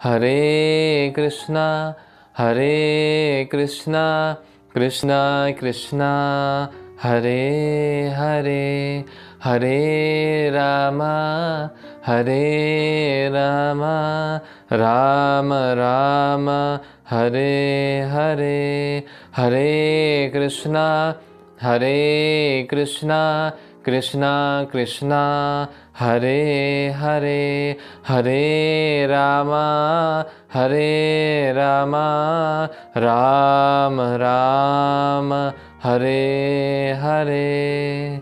हरे कृष्णा कृष्णा कृष्णा हरे हरे, हरे रामा राम राम हरे हरे, हरे कृष्णा कृष्णा कृष्णा हरे हरे, हरे रामा राम राम हरे हरे।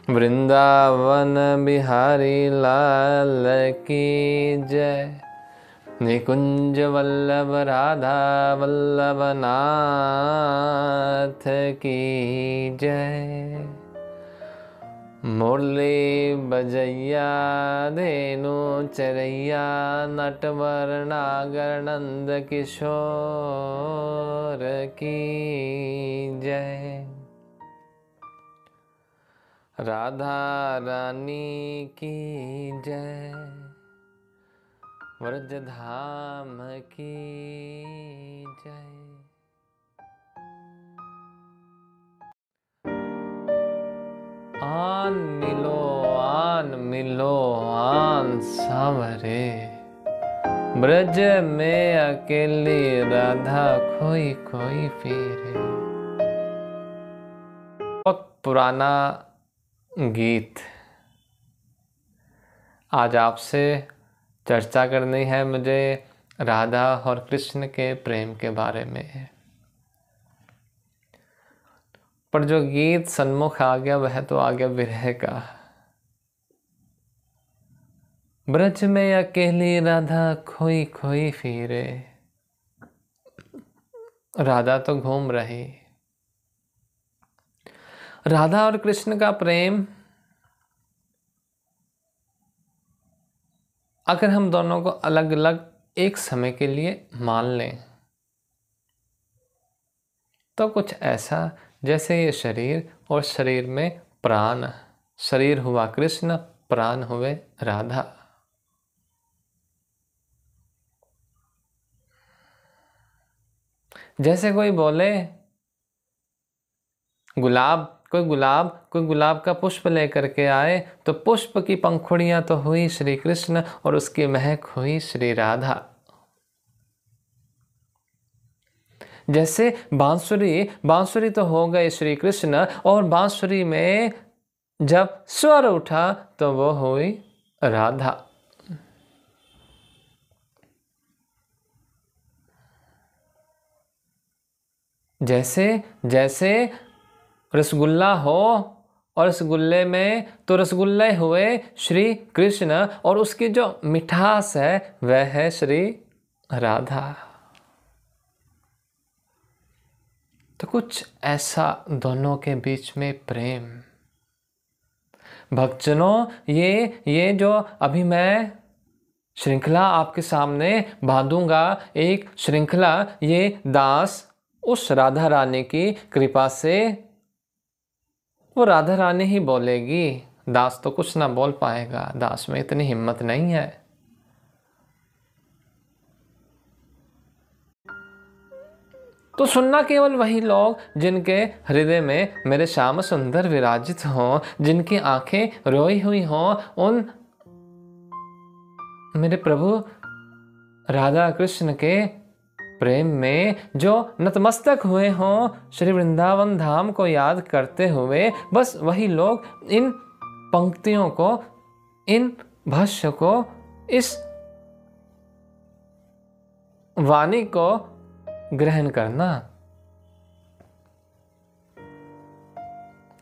वृंदावन बिहारी लाल की जय। निकुंज वल्लभ राधा वल्लभ नाथ की जय। मुरली बजैया धेनु चरैया नटवर नागर नंद किशोर की जय। राधा रानी की जय। व्रज धाम की जय। आन मिलो आन सांवरे, ब्रज में अकेली राधा खोई खोई फिरे। बहुत पुराना गीत आज आपसे चर्चा करनी है मुझे राधा और कृष्ण के प्रेम के बारे में। पर जो गीत सन्मुख आ गया वह तो आ गया विरह का। ब्रज में अकेली राधा खोई खोई फिरे। राधा तो घूम रही। राधा और कृष्ण का प्रेम अगर हम दोनों को अलग अलग एक समय के लिए मान लें तो कुछ ऐसा जैसे ये शरीर और शरीर में प्राण। शरीर हुआ कृष्ण, प्राण हुए राधा। जैसे कोई बोले कोई गुलाब का पुष्प लेकर के आए तो पुष्प की पंखुड़ियां तो हुई श्री कृष्ण और उसकी महक हुई श्री राधा। जैसे बांसुरी तो हो गए श्री कृष्ण और बांसुरी में जब स्वर उठा तो वो हुई राधा। जैसे रसगुल्ला हो और रसगुल्ले में तो रसगुल्ले हुए श्री कृष्ण और उसकी जो मिठास है वह है श्री राधा। तो कुछ ऐसा दोनों के बीच में प्रेम। भक्तजनों, ये जो अभी मैं श्रृंखला आपके सामने बांधूंगा, एक श्रृंखला, ये दास उस राधा रानी की कृपा से, वो राधा रानी ही बोलेगी। दास तो कुछ ना बोल पाएगा, दास में इतनी हिम्मत नहीं है। तो सुनना केवल वही लोग जिनके हृदय में मेरे श्याम सुंदर विराजित हों, जिनकी आंखें रोई हुई हों उन मेरे प्रभु राधा कृष्ण के प्रेम में, जो नतमस्तक हुए हों श्री वृंदावन धाम को याद करते हुए। बस वही लोग इन पंक्तियों को, इन भाष्य को, इस वाणी को ग्रहण करना।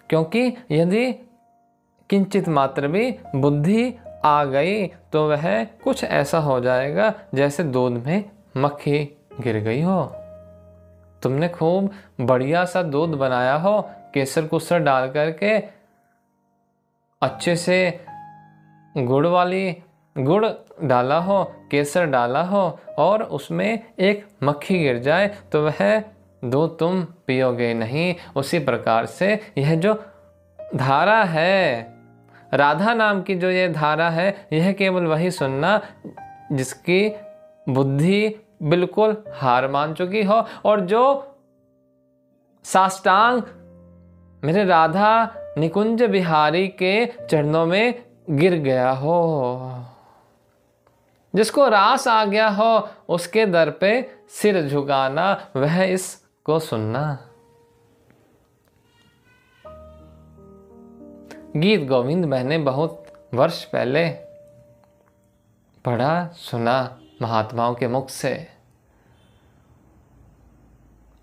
क्योंकि यदि किंचित मात्र भी बुद्धि आ गई तो वह कुछ ऐसा हो जाएगा जैसे दूध में मक्खी गिर गई हो। तुमने खूब बढ़िया सा दूध बनाया हो, केसर कुसर डाल करके अच्छे से गुड़ डाला हो, केसर डाला हो और उसमें एक मक्खी गिर जाए तो वह दूध तुम पियोगे नहीं। उसी प्रकार से यह जो धारा है, राधा नाम की जो ये धारा है, यह केवल वही सुनना जिसकी बुद्धि बिल्कुल हार मान चुकी हो और जो साष्टांग मेरे राधा निकुंज बिहारी के चरणों में गिर गया हो, जिसको रास आ गया हो उसके दर पे सिर झुकाना, वह इसको सुनना। गीत गोविंद मैंने बहुत वर्ष पहले पढ़ा सुना महात्माओं के मुख से।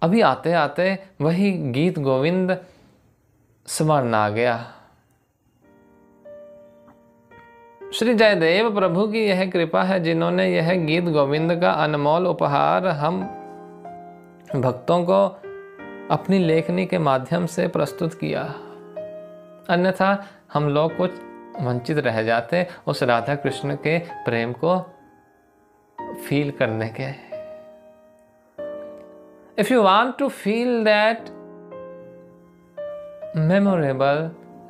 अभी आते आते वही गीत गोविंद स्मरण आ गया। श्री जयदेव प्रभु की यह कृपा है जिन्होंने यह गीत गोविंद का अनमोल उपहार हम भक्तों को अपनी लेखनी के माध्यम से प्रस्तुत किया, अन्यथा हम लोग कुछ वंचित रह जाते उस राधा कृष्ण के प्रेम को फील करने के। If you want to feel that memorable,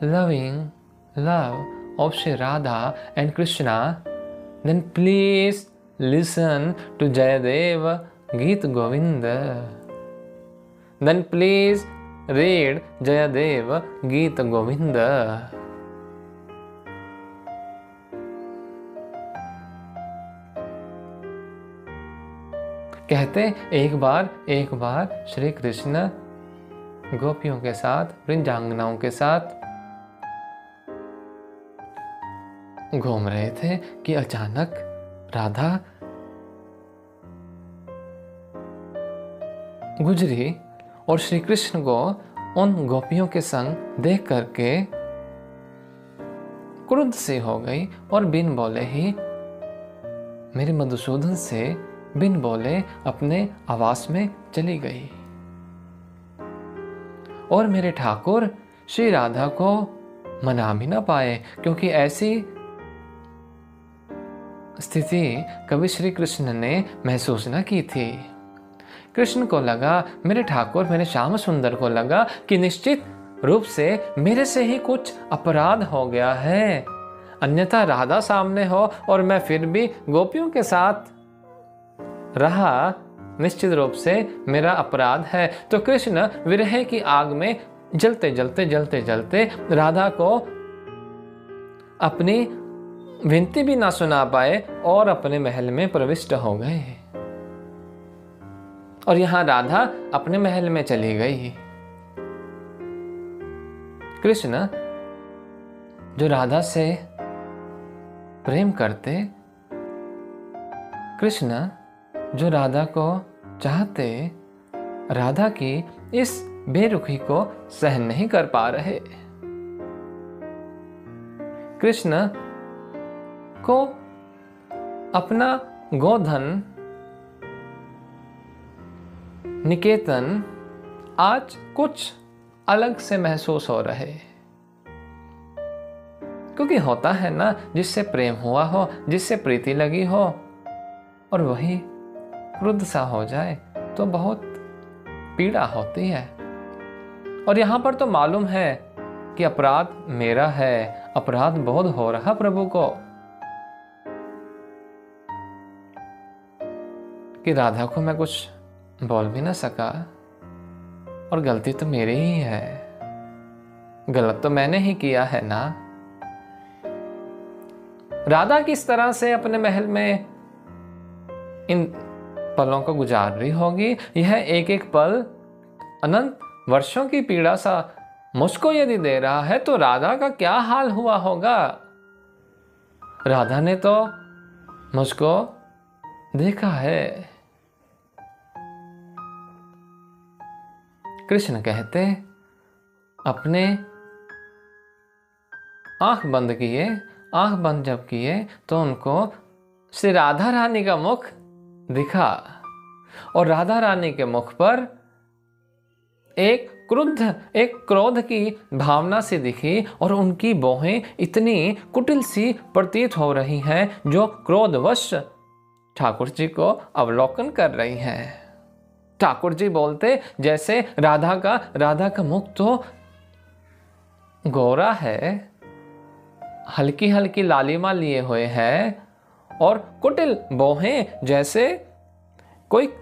loving love of Shri Radha and Krishna, then please listen to Jayadeva Geet Govinda. Then please read Jayadeva Geet Govinda. कहते एक बार श्री कृष्ण गोपियों के साथ, वृंदांगनाओं के साथ घूम रहे थे कि अचानक राधा गुजरी और श्री कृष्ण को उन गोपियों के संग देख करके क्रुद्ध सी हो गई और बिन बोले ही मेरे मधुसूदन से बिन बोले अपने आवास में चली गई। और मेरे ठाकुर श्री राधा को मना भी ना पाए, क्योंकि ऐसी स्थिति कभी श्री कृष्ण ने महसूस न की थी। कृष्ण को लगा, मेरे ठाकुर मेरे श्याम सुंदर को लगा कि निश्चित रूप से मेरे से ही कुछ अपराध हो गया है, अन्यथा राधा सामने हो और मैं फिर भी गोपियों के साथ रहा, निश्चित रूप से मेरा अपराध है। तो कृष्ण विरह की आग में जलते जलते जलते जलते राधा को अपनी विनती भी ना सुना पाए और अपने महल में प्रविष्ट हो गए। और यहां राधा अपने महल में चली गई। कृष्ण जो राधा से प्रेम करते, कृष्ण जो राधा को चाहते, राधा की इस बेरुखी को सहन नहीं कर पा रहे। कृष्ण को अपना गोधन निकेतन आज कुछ अलग से महसूस हो रहे, क्योंकि होता है ना, जिससे प्रेम हुआ हो, जिससे प्रीति लगी हो और वही क्रुद्ध सा हो जाए तो बहुत पीड़ा होती है। और यहां पर तो मालूम है कि अपराध मेरा है, अपराध बोध हो रहा प्रभु को कि राधा को मैं कुछ बोल भी ना सका और गलती तो मेरी ही है, गलत तो मैंने ही किया है ना। राधा किस तरह से अपने महल में इन पलों को गुजार रही होगी, यह एक एक पल अनंत वर्षों की पीड़ा सा मुझको यदि दे रहा है तो राधा का क्या हाल हुआ होगा। राधा ने तो मुझको देखा है। कृष्ण कहते अपने आंख बंद किए, आंख बंद जब किए तो उनको श्री राधा रानी का मुख दिखा और राधा रानी के मुख पर एक क्रोध की भावना सी दिखी और उनकी बाहें इतनी कुटिल सी प्रतीत हो रही हैं जो क्रोधवश ठाकुर जी को अवलोकन कर रही हैं। ठाकुर जी बोलते जैसे राधा का मुख तो गोरा है, हल्की हल्की लालिमा लिए हुए है और कुटिल बोहें जैसे कोई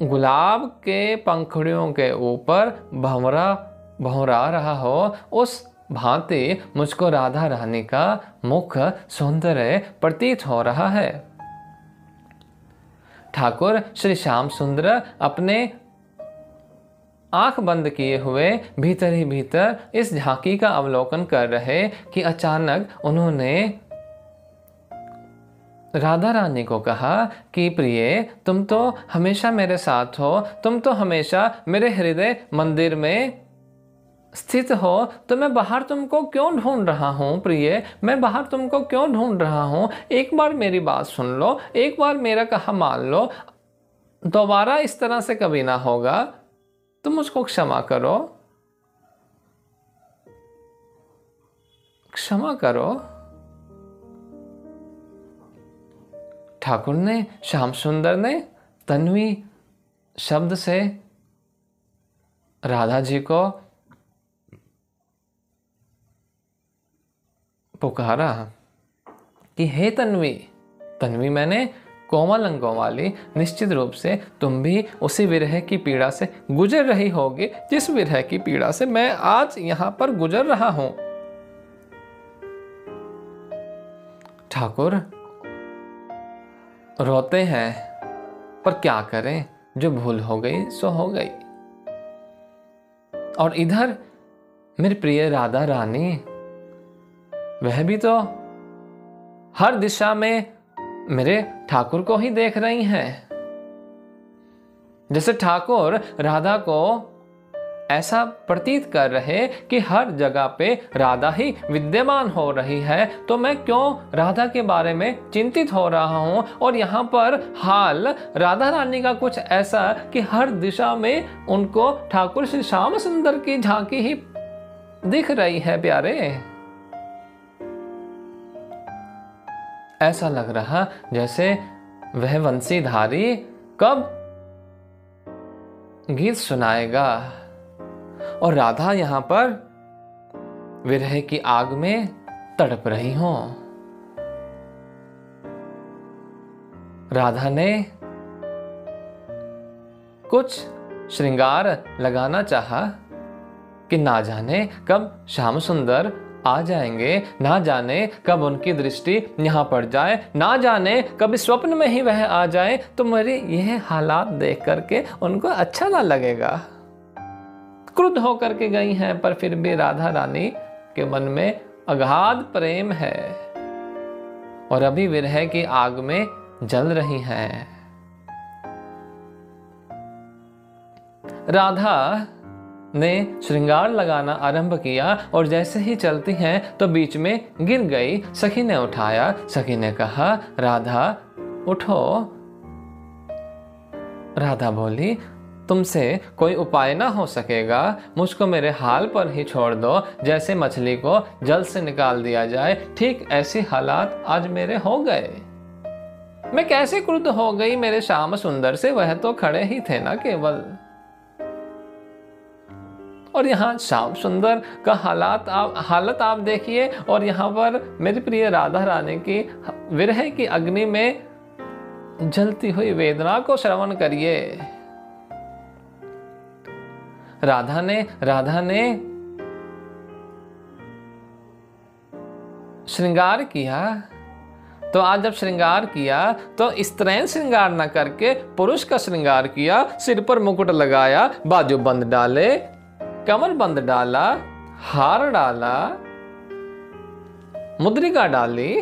गुलाब के पंखुड़ियों के ऊपर भंवरा रहा हो, उस भांति मुझको राधा रानी का मुख सौंदर्य प्रतीत हो रहा है। ठाकुर श्री श्याम सुंदर अपने आंख बंद किए हुए भीतर ही भीतर इस झांकी का अवलोकन कर रहे कि अचानक उन्होंने राधा रानी को कहा कि प्रिय, तुम तो हमेशा मेरे साथ हो, तुम तो हमेशा मेरे हृदय मंदिर में स्थित हो, तो मैं बाहर तुमको क्यों ढूंढ रहा हूँ प्रिय, मैं बाहर तुमको क्यों ढूंढ रहा हूँ। एक बार मेरी बात सुन लो, एक बार मेरा कहा मान लो, दोबारा इस तरह से कभी ना होगा, तुम मुझको क्षमा करो, क्षमा करो। ठाकुर ने, श्याम सुंदर ने तन्वी शब्द से राधा जी को पुकारा कि हे तन्वी। तन्वी मैंने कोमल अंगों वाली, निश्चित रूप से तुम भी उसी विरह की पीड़ा से गुजर रही होगी जिस विरह की पीड़ा से मैं आज यहां पर गुजर रहा हूं। ठाकुर रोते हैं, पर क्या करें, जो भूल हो गई सो हो गई। और इधर मेरी प्रिय राधा रानी, वह भी तो हर दिशा में मेरे ठाकुर को ही देख रही हैं। जैसे ठाकुर राधा को ऐसा प्रतीत कर रहे कि हर जगह पे राधा ही विद्यमान हो रही है, तो मैं क्यों राधा के बारे में चिंतित हो रहा हूं। और यहाँ पर हाल राधा रानी का कुछ ऐसा कि हर दिशा में उनको ठाकुर श्री श्याम सुंदर की झांकी ही दिख रही है। प्यारे, ऐसा लग रहा जैसे वह वंशीधारी कब गीत सुनाएगा और राधा यहां पर विरह की आग में तड़प रही हो। राधा ने कुछ श्रृंगार लगाना चाहा कि ना जाने कब श्याम सुंदर आ जाएंगे, ना जाने कब उनकी दृष्टि यहां पड़ जाए, ना जाने कभी स्वप्न में ही वह आ जाए, तो मेरी यह हालात देख करके उनको अच्छा ना लगेगा। क्रुद्ध होकर के गई हैं, पर फिर भी राधा रानी के मन में अगाध प्रेम है और अभी विरह की आग में जल रही हैं। राधा ने श्रृंगार लगाना आरंभ किया और जैसे ही चलती हैं तो बीच में गिर गई। सखी ने उठाया, सखी ने कहा राधा उठो। राधा बोली तुमसे कोई उपाय ना हो सकेगा, मुझको मेरे हाल पर ही छोड़ दो। जैसे मछली को जल से निकाल दिया जाए, ठीक ऐसे हालात आज मेरे हो गए। मैं कैसे क्रुद्ध हो गई मेरे श्याम सुंदर से, वह तो खड़े ही थे ना केवल। और यहाँ श्याम सुंदर का हालत आप देखिए, और यहाँ पर मेरी प्रिय राधा रानी की विरह की अग्नि में जलती हुई वेदना को श्रवण करिए। राधा ने श्रृंगार किया, तो आज जब श्रृंगार किया तो स्त्रीण श्रृंगार न करके पुरुष का श्रृंगार किया। सिर पर मुकुट लगाया, बाजू बंद डाले, कमर बंद डाला, हार डाला, मुद्रिका डाली,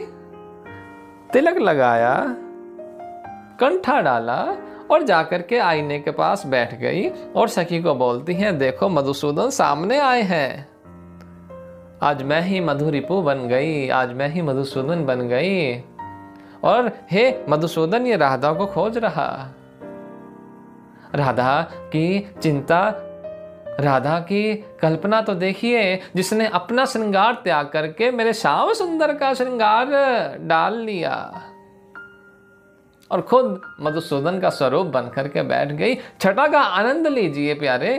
तिलक लगाया, कंठा डाला और जाकर के आईने के पास बैठ गई और सखी को बोलती हैं देखो मधुसूदन सामने आए हैं। आज मैं ही मधुरिपु बन गई, आज मैं ही मधुसूदन बन गई। और हे मधुसूदन, ये राधा को खोज रहा। राधा की चिंता, राधा की कल्पना तो देखिए, जिसने अपना श्रृंगार त्याग करके मेरे श्याम सुंदर का श्रृंगार डाल लिया और खुद मधुसूदन का स्वरूप बनकर के बैठ गई। छठा का आनंद लीजिए प्यारे।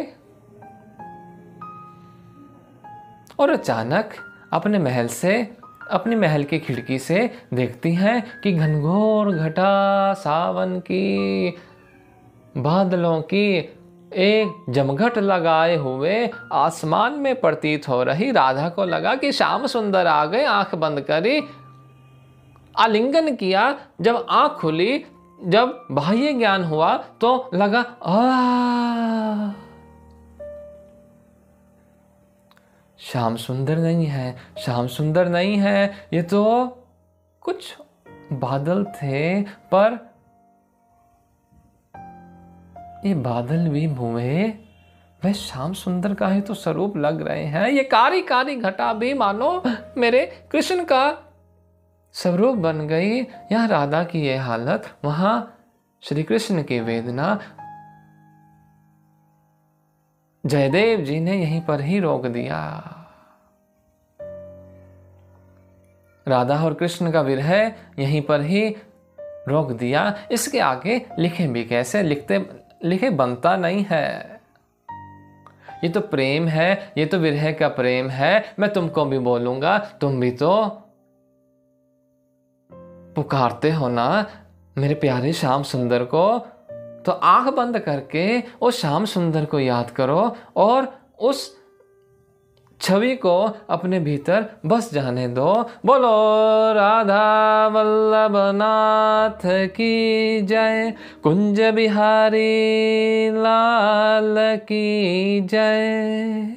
और अचानक अपने महल से अपनी महल की खिड़की से देखती हैं कि घनघोर घटा सावन की, बादलों की एक जमघट लगाए हुए आसमान में प्रतीत हो रही। राधा को लगा कि श्याम सुंदर आ गए। आंख बंद करी, आलिंगन किया। जब आंख खुली, जब बाह्य ज्ञान हुआ तो लगा श्याम सुंदर नहीं है, श्याम सुंदर नहीं है, ये तो कुछ बादल थे। पर ये बादल भी भूए, वह श्याम सुंदर का ही तो स्वरूप लग रहे हैं। ये कारी कारी घटा भी मानो मेरे कृष्ण का स्वरूप बन गई। यहाँ राधा की ये हालत, वहां श्री कृष्ण की वेदना। जयदेव जी ने यहीं पर ही रोक दिया। राधा और कृष्ण का विरह यहीं पर ही रोक दिया। इसके आगे लिखे भी कैसे? लिखे बनता नहीं है। ये तो प्रेम है, ये तो विरह का प्रेम है। मैं तुमको भी बोलूंगा, तुम भी तो पुकारते हो ना मेरे प्यारे श्याम सुंदर को। तो आंख बंद करके उस श्याम सुंदर को याद करो और उस छवि को अपने भीतर बस जाने दो। बोलो राधा वल्लभ नाथ की जय, कुंज बिहारी लाल की जय।